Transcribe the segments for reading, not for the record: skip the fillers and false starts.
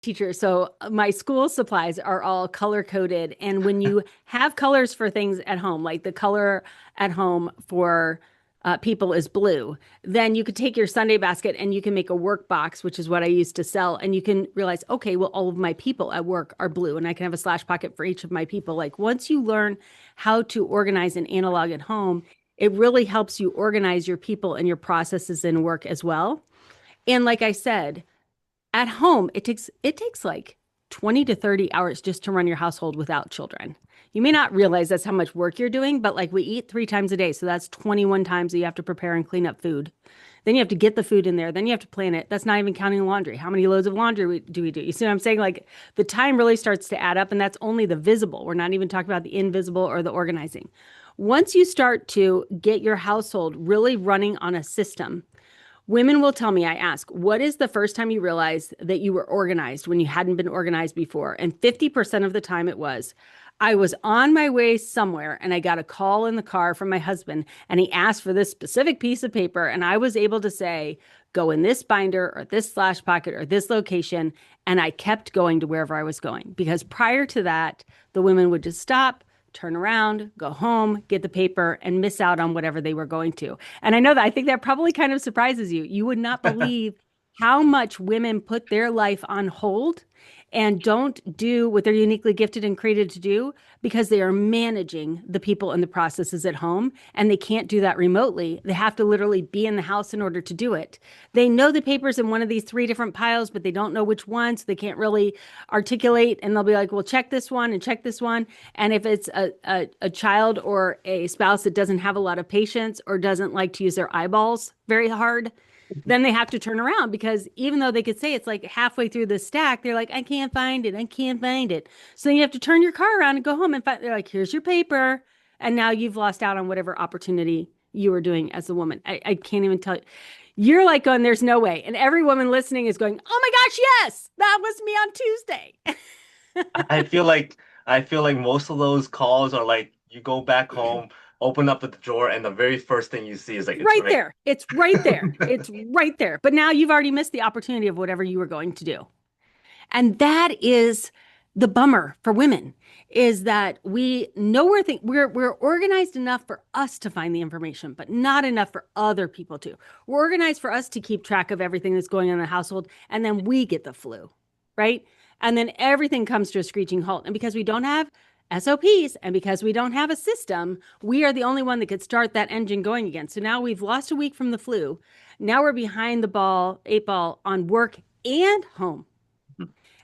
teacher. So my school supplies are all color coded. And when you have colors for things at home, like the color at home for people is blue, then you could take your Sunday basket and you can make a work box, which is what I used to sell. And you can realize, okay, well, all of my people at work are blue and I can have a slash pocket for each of my people. Like once you learn how to organize an analog at home, it really helps you organize your people and your processes in work as well. And like I said, at home, it takes like 20 to 30 hours just to run your household without children. You may not realize that's how much work you're doing, but like we eat 3 times a day. So that's 21 times that you have to prepare and clean up food. Then you have to get the food in there. Then you have to plan it. That's not even counting laundry. How many loads of laundry do we do? You see what I'm saying? Like the time really starts to add up, and that's only the visible. We're not even talking about the invisible or the organizing. Once you start to get your household really running on a system, women will tell me, I ask, what is the first time you realized that you were organized when you hadn't been organized before? And 50% of the time it was, I was on my way somewhere and I got a call in the car from my husband and he asked for this specific piece of paper. And I was able to say, go in this binder or this slash pocket or this location. And I kept going to wherever I was going because prior to that, the women would just stop, turn around, go home, get the paper, and miss out on whatever they were going to. And I know that I think that probably kind of surprises you. You would not believe how much women put their life on hold and don't do what they're uniquely gifted and created to do because they are managing the people and the processes at home, and they can't do that remotely. They have to literally be in the house in order to do it. They know the papers in one of these 3 different piles, but they don't know which one, so they can't really articulate, and they'll be like, well, check this one and check this one. And if it's a child or a spouse that doesn't have a lot of patience or doesn't like to use their eyeballs very hard, then they have to turn around because even though they could say it's like halfway through the stack, they're like, I can't find it. I can't find it. So then you have to turn your car around and go home and find, they're like, here's your paper. And now you've lost out on whatever opportunity you were doing as a woman. I can't even tell you. You're like going, there's no way. And every woman listening is going, oh my gosh, yes, that was me on Tuesday. I feel like most of those calls are like you go back home, open up the drawer, and the very first thing you see is like it's Right right. there. It's right there. It's right there. But now you've already missed the opportunity of whatever you were going to do. And that is the bummer for women is that we know we're organized enough for us to find the information, but not enough for other people to. We're organized for us to keep track of everything that's going on in the household, and then we get the flu, right? And then everything comes to a screeching halt. And because we don't have SOPs and because we don't have a system, we are the only one that could start that engine going again. So now we've lost a week from the flu. Now we're behind the ball, 8 ball on work and home.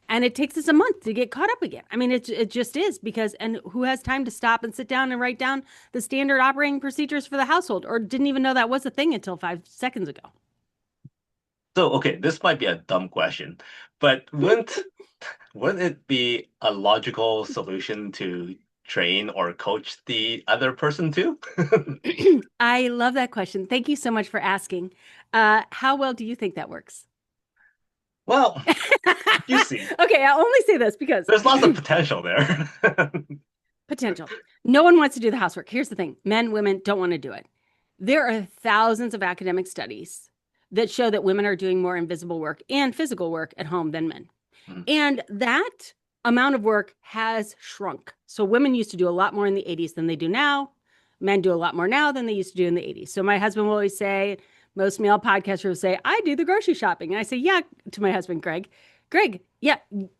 And it takes us a month to get caught up again. I mean, it just is because, and who has time to stop and sit down and write down the standard operating procedures for the household or didn't even know that was a thing until 5 seconds ago? So, okay, this might be a dumb question, but wouldn't it be a logical solution to train or coach the other person too? I love that question. Thank you so much for asking. How well do you think that works? Well, you see, Okay, I only say this because there's lots of potential there. potential. No one wants to do the housework. Here's the thing. Men, women don't want to do it. There are thousands of academic studies that show that women are doing more invisible work and physical work at home than men. Mm. And that amount of work has shrunk. So women used to do a lot more in the 80s than they do now. Men do a lot more now than they used to do in the 80s. So my husband will always say, most male podcasters will say, I do the grocery shopping. And I say, yeah, to my husband, Greg, yeah,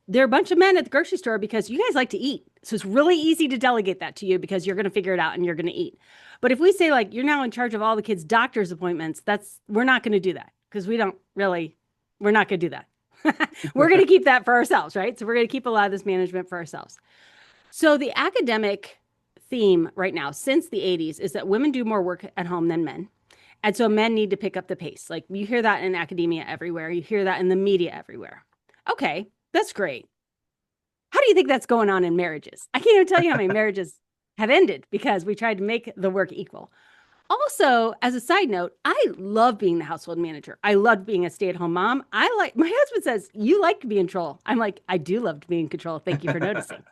there are a bunch of men at the grocery store because you guys like to eat. So it's really easy to delegate that to you because you're going to figure it out and you're going to eat. But if we say like, you're now in charge of all the kids' doctor's appointments, we're not going to do that because we're not going to do that. We're going to keep that for ourselves, right? So we're going to keep a lot of this management for ourselves. So the academic theme right now since the 80s is that women do more work at home than men. And so men need to pick up the pace. Like you hear that in academia everywhere. You hear that in the media everywhere. Okay, that's great. How do you think that's going on in marriages? I can't even tell you how many marriages have ended because we tried to make the work equal. Also, as a side note, I love being the household manager. I love being a stay-at-home mom. My husband says, you like to be in control. I'm like, I do love to be in control. Thank you for noticing.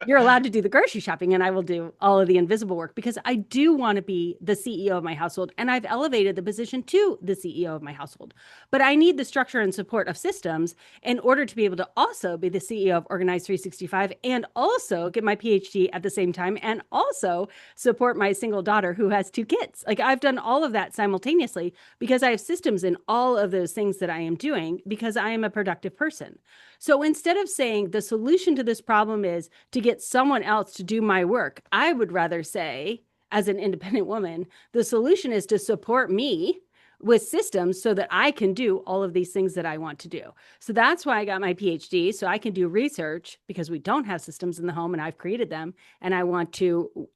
You're allowed to do the grocery shopping and I will do all of the invisible work because I do want to be the CEO of my household and I've elevated the position to the CEO of my household. But I need the structure and support of systems in order to be able to also be the CEO of Organize 365 and also get my PhD at the same time and also support my single daughter who has 2 kids. Like I've done all of that simultaneously because I have systems in all of those things that I am doing because I am a productive person. So instead of saying the solution to this problem is to get someone else to do my work, I would rather say, as an independent woman, the solution is to support me with systems so that I can do all of these things that I want to do. So that's why I got my PhD, so I can do research because we don't have systems in the home and I've created them. And I want to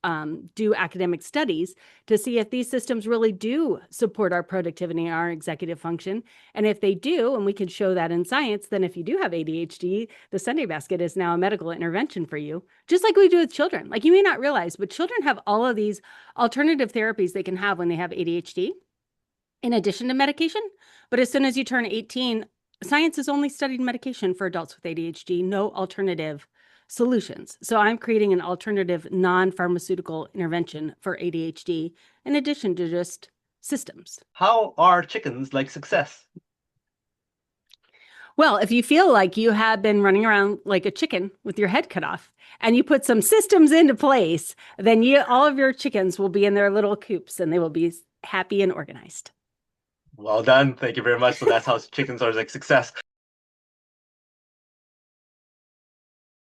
do academic studies to see if these systems really do support our productivity and our executive function. And if they do, and we can show that in science, then if you do have ADHD, the Sunday basket is now a medical intervention for you, just like we do with children. Like you may not realize, but children have all of these alternative therapies they can have when they have ADHD in addition to medication. But as soon as you turn 18, science has only studied medication for adults with ADHD, no alternative solutions. So I'm creating an alternative non-pharmaceutical intervention for ADHD in addition to just systems. How are chickens like success? Well, if you feel like you have been running around like a chicken with your head cut off and you put some systems into place, then all of your chickens will be in their little coops and they will be happy and organized. Well done. Thank you very much. So that's how chickens are like success.